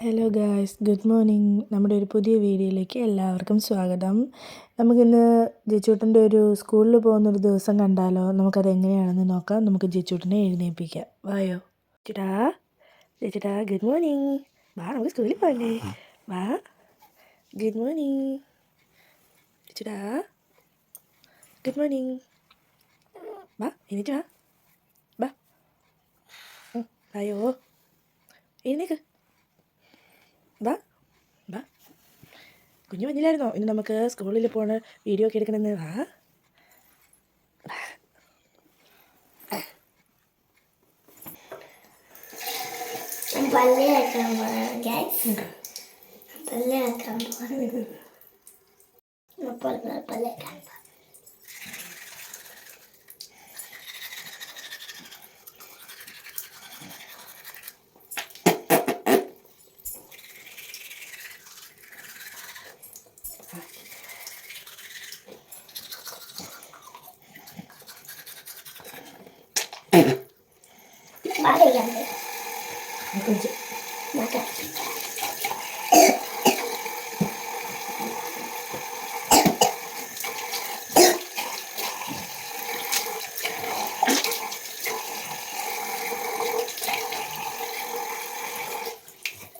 Hello guys, good morning. നമ്മുടെ ഒരു പുതിയ വീഡിയോയിലേക്ക് എല്ലാവർക്കും സ്വാഗതം. നമുക്കിന്ന് ജിച്ചൂട്ടൻ്റെ ഒരു സ്കൂളിൽ പോകുന്നൊരു ദിവസം കണ്ടാലോ? നമുക്കത് എങ്ങനെയാണെന്ന് നോക്കാം. നമുക്ക് ജിച്ചൂട്ടനെ എഴുന്നേൽപ്പിക്കാം. വായോ ചേട്ടാ, ചേട്ടാ ഗുഡ് മോർണിംഗ്. വാ, നമുക്ക് സ്കൂളിൽ പോകണ്ടേ? വാ, ഗുഡ് മോർണിംഗ് ചേട്ടാ, ഗുഡ് മോർണിംഗ്. വാ, എണീറ്റ് വാ, വാ, വായോ, എഴുന്നേക്ക്, വാ വാ. കുഞ്ഞു പറഞ്ഞില്ലായിരുന്നോ ഇന്ന് നമുക്ക് സ്കൂളിൽ പോണ വീഡിയോ ഒക്കെ എടുക്കണമെന്ന്? വാ.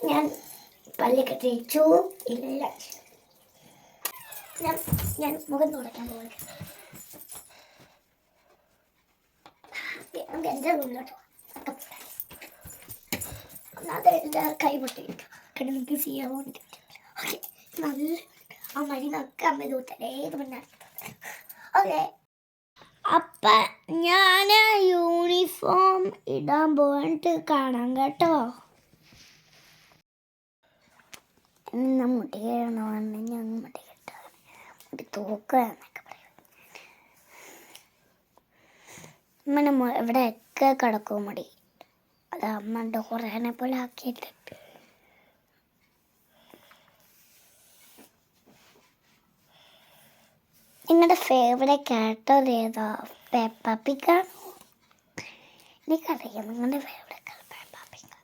ഞാൻ പല്ലൊക്കെ തേച്ചു. ഇല്ല, ഞാൻ മുഖം തുടയ്ക്കാൻ പോകുന്നു. നമുക്ക് എൻ്റെ റൂമിലോട്ട് ഒന്നാമത്തെ എൻ്റെ കൈ പൊട്ടിയിരിക്കും. കാരണം നമുക്ക് ചെയ്യാൻ വേണ്ടി ഓക്കെ. നല്ല ആ മരുന്നൊക്കെ അമ്മ തൂത്തല്ലേ ഏത് മണ്ണാണ്. ഓക്കെ, അപ്പം ഞാൻ യൂണിഫോം ഇടാൻ പോയിട്ട് കാണാം കേട്ടോ. മുടി കയറണോ ഞാൻ മുടി കെട്ടാണ്, മുടി തൂക്കുകയെന്നൊക്കെ പറയും. അമ്മനെ എവിടെയൊക്കെ കിടക്കും മുടി. അത് അമ്മ ഡോറേനെ പോലെ ആക്കിയിട്ടിട്ട്. നിങ്ങളുടെ ഫേവറേറ്റ് ക്യാരക്ടർ ഏതാ? പെപ്പ പിഗാണോ? എനിക്കറിയാം നിങ്ങളുടെ ഫേവറേറ്റ് പെപ്പ പിഗ്.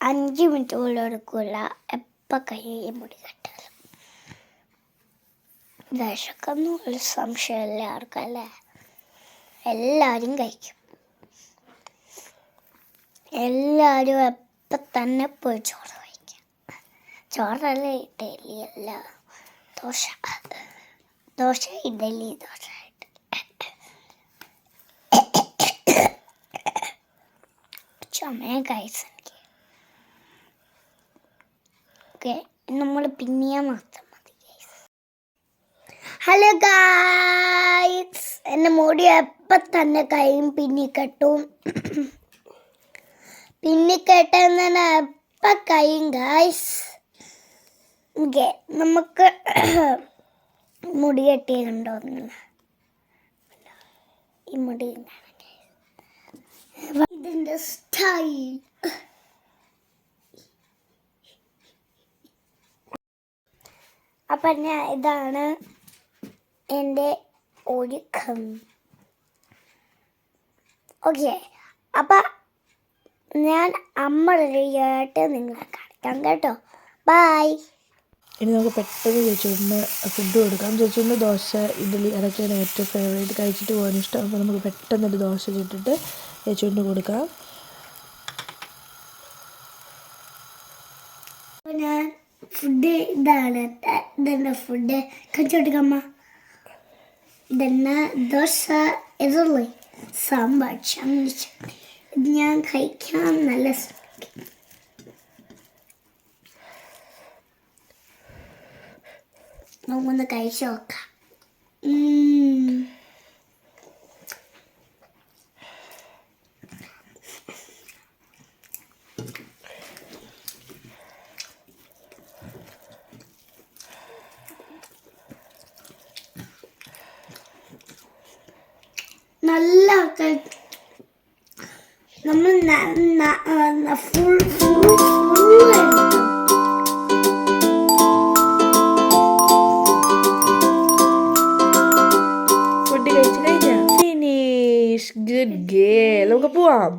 5 മിനിറ്റ് പോലും എടുക്കില്ല. എപ്പോൾ കയ്യിൽ മുടി കെട്ടാലും വിശക്കൊന്നും സംശയമില്ല ആർക്കല്ലേ. എല്ലാവരും കഴിക്കും. എല്ലാവരും എപ്പം തന്നെ പോയി ചോറ് കഴിക്കാം. ചോറല്ല ഇഡലി, അല്ല ദോശ ഇഡലി, ദോശ ചുമ കഴിച്ചു. ഓക്കെ, നമ്മൾ പിന്നെയാ മാത്രം മതി. ഹലോ ഗായ്സ്, എൻ്റെ മുടി എപ്പം തന്നെ കൈയും പിന്നിക്കെട്ടും. പിന്നിക്കെട്ടെന്ന് തന്നെ എപ്പം കൈയും ഗായ്സ്. ഓക്കെ, നമുക്ക് മുടി കെട്ടിയിട്ടുണ്ടോ നിങ്ങൾ? ഈ മുടി ഇതിൻ്റെ സ്റ്റൈൽ. അപ്പം ഇതാണ് എൻ്റെ ഒരുക്കം. ഓക്കെ, അപ്പം ഞാൻ അമ്മ റെഡിയായിട്ട് നിങ്ങളെ കാണിക്കാം കേട്ടോ. ബൈ. ഇനി നമുക്ക് പെട്ടെന്ന് ചേച്ചൂട്ടിന് ഫുഡ് കൊടുക്കാം. ചേച്ചൂട്ടിന് ദോശ, ഇഡ്ഡലി അതൊക്കെയാണ് ഏറ്റവും ഫേവറേറ്റ്, കഴിച്ചിട്ട് പോകാൻ ഇഷ്ടം. അപ്പോൾ നമുക്ക് പെട്ടെന്നൊരു ദോശ ചുട്ടിട്ട് ചേച്ചൂട്ടിന് കൊടുക്കാം. അപ്പോൾ ഞാൻ ഫുഡ് ഇതാണ്. ഇതെന്നെ ഫുഡ് കഴിച്ചോട്ടിക്കമ്മ. ഇതെന്നെ ദോശ, ഇഡ്ഡലി, സാമ്പാർ, ചമ്മച്ച്. ഇത് ഞാൻ കഴിക്കാൻ നല്ല നമുക്കൊന്ന് കഴിച്ചു നോക്കാം. നല്ല നമ്മൾ ഫുൾ ഫുഡ് കഴിച്ചു കഴിഞ്ഞാൽ ഫിനിഷ്. Good girl. നമുക്ക് പോവാം.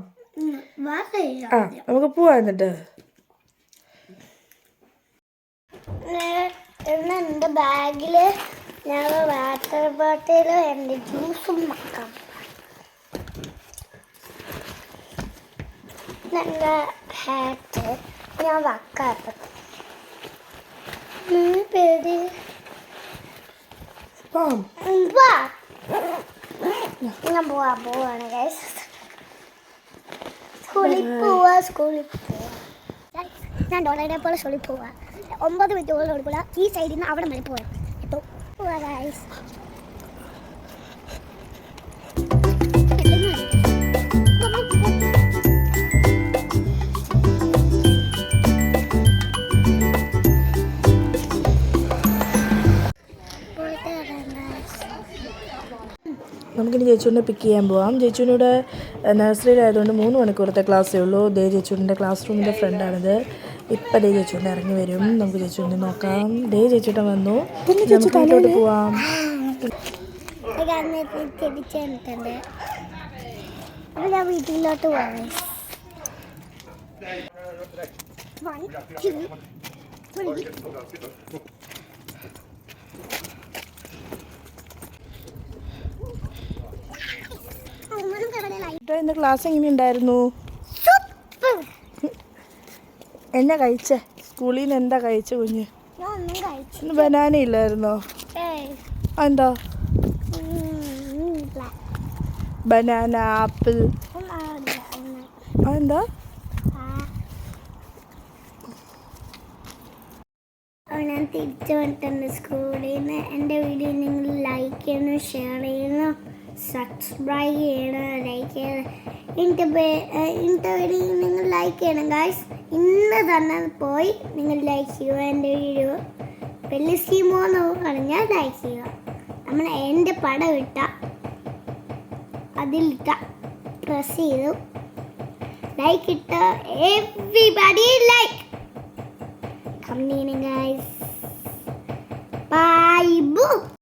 വാ ആ നമുക്ക് പോവാം എന്നിട്ട്. ഇന്ന് എൻ്റെ ബാഗിൽ ഞാൻ വാട്ടർ ബോട്ടിലും എൻ്റെ ജ്യൂസും വെക്കാം. എൻ്റെ ഹാറ്റ് ഞാൻ വെക്കാറ്. പേര് ഞാൻ പോവാണ് ഗൈസ്. സ്കൂളിൽ പോവാ. ഞാൻ ഡോളയുടെ പോലെ സ്കൂളിൽ പോവാ. 9 മിനിറ്റ് കൊടുക്കില്ല. ഈ സൈഡിൽ നിന്ന് അവിടെ വരെ പോവാം. ഇപ്പോൾ പോവാ ഗൈസ്. നമുക്കിനി ചേച്ചൂനെ പിക്ക് ചെയ്യാൻ പോവാം. ചേച്ചൂനിവിടെ നഴ്സറിയിലായതുകൊണ്ട് 3 മണിക്കൂറത്തെ ക്ലാസ്സേ ഉള്ളൂ. ദേ ചേച്ചൂൻ്റെ ക്ലാസ് റൂമിൻ്റെ ഫ്രണ്ടാണിത്. ഇപ്പം ദേ ചേച്ചൂൻ്റെ ഇറങ്ങി വരും. നമുക്ക് ചേച്ചൂനെ നോക്കാം. ദേ ചേച്ചൂട്ടൻ വന്നു. നമുക്ക് വീട്ടിലോട്ട് പോവാം. തിരിച്ചിട്ടുണ്ട്. അപ്പോൾ ഞാൻ വീട്ടിലോട്ട് പോവാം. 1 2 3 ഇന്ന് ക്ലാസ് എങ്ങനെ ഉണ്ടായിരുന്നു? എന്നാ കഴിച്ചേ? സ്കൂളിൽ നിന്ന് എന്താ കഴിച്ച കുഞ്ഞ്? ഇന്ന് ബനാന ഇല്ലായിരുന്നോ? എന്താ? ബനാന, ആപ്പിൾ, അതെന്താ? ഞാൻ തിരിച്ചു വന്നിട്ടുണ്ട് സ്കൂളിൽ നിന്ന്. എൻ്റെ വീഡിയോ നിങ്ങൾ ലൈക്ക് ചെയ്യണം, ഷെയർ ചെയ്യണം, സബ്സ്ക്രൈബ് ചെയ്യണം, ലൈക്ക് ചെയ്യണം. എൻ്റെ വീഡിയോ നിങ്ങൾ ലൈക്ക് ചെയ്യണം ഗൈസ്. ഇന്ന് തന്നെ പോയി നിങ്ങൾ ലൈക്ക് ചെയ്യുക. എൻ്റെ വീഡിയോ വലിയ സ്കീമോന്ന് പറഞ്ഞാൽ ലൈക്ക് ചെയ്യുക. നമ്മൾ എൻ്റെ പടം ഇട്ട അതിലിട്ട പ്രസ് ചെയ്തു ലൈക്ക് ഇട്ട everybody like. Come in guys. Bye. Boo.